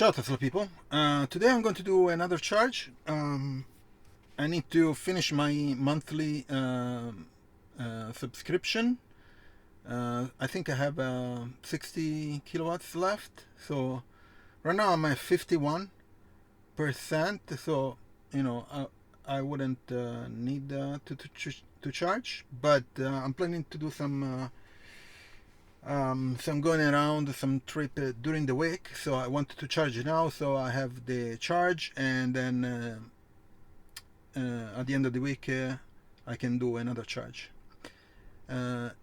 Ciao Tesla people. Today I'm going to do another charge. I need to finish my monthly subscription. I think I have 60 kilowatts left. So right now I'm at 51%. So I wouldn't need to charge, but I'm planning to do some going around, some trip during the week, so I wanted to charge it now, so I have the charge, and then at the end of the week I can do another charge.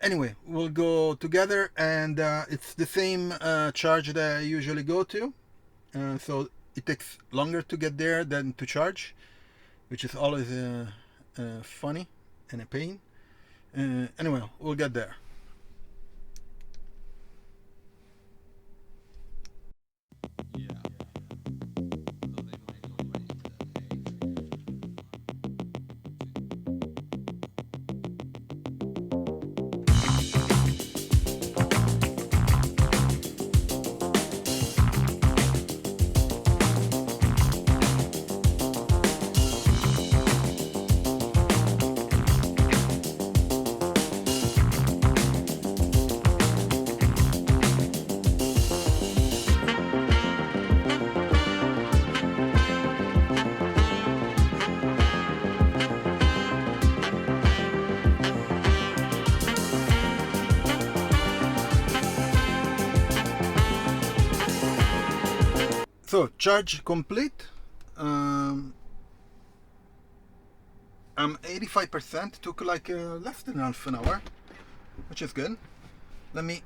Anyway, we'll go together, and it's the same charge that I usually go to, so it takes longer to get there than to charge, which is always funny and a pain. Anyway, we'll get there. So charge complete. I'm 85%. Took like less than half an hour, which is good. Let me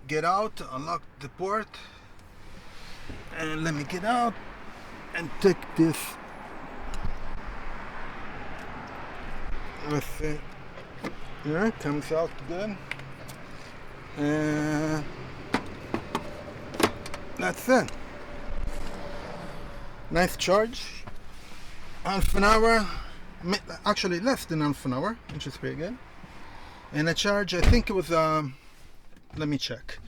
get out, unlock the port, and let me get out and take this. Let's see. Yeah, it comes out good. That's it. Nice charge. Half an hour, actually less than half an hour, which is pretty good. And a charge, I think it was let me check,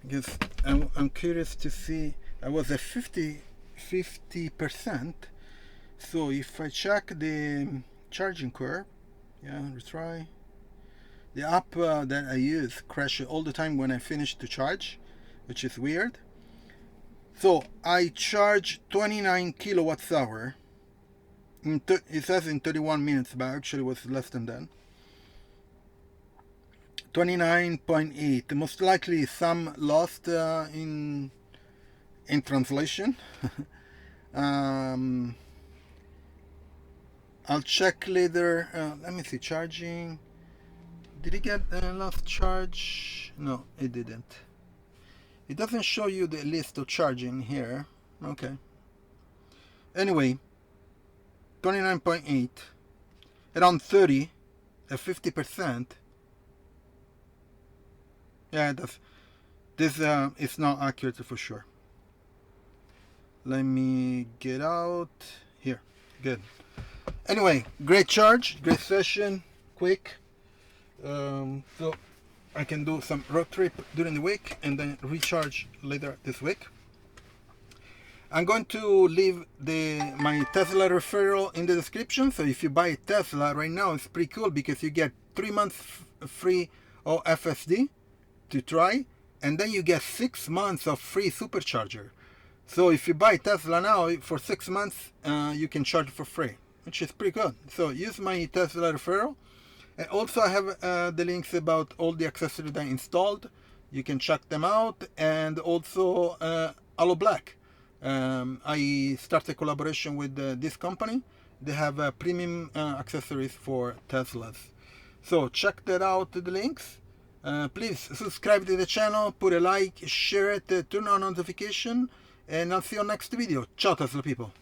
because I'm curious to see. I was at 50%. So if I check the charging curve, yeah, retry. The app that I use crashes all the time when I finish to charge, which is weird. So I charge 29 kilowatts hour. It says in 31 minutes, but actually it was less than that. 29.8. Most likely some lost in translation. I'll check later. Let me see. Charging. Did it get last charge? No, it didn't. It doesn't show you the list of charging here. Okay. Anyway, 29.8, around 30, at 50%. Yeah, this is not accurate for sure. Let me get out here. Good. Anyway, great charge, great session, quick. So I can do some road trip during the week and then recharge later this week. I'm going to leave my Tesla referral in the description. So if you buy a Tesla right now, it's pretty cool because you get 3 months free of FSD to try, and then you get 6 months of free Supercharger. So if you buy Tesla now for 6 months, you can charge for free, which is pretty good. So use my Tesla referral. And also I have the links about all the accessories I installed. You can check them out. And also Allo Black. I started a collaboration with this company. They have premium accessories for Teslas. So check that out, the links. Please subscribe to the channel, put a like, share it, turn on notification, and I'll see you on next video. Ciao Tesla people.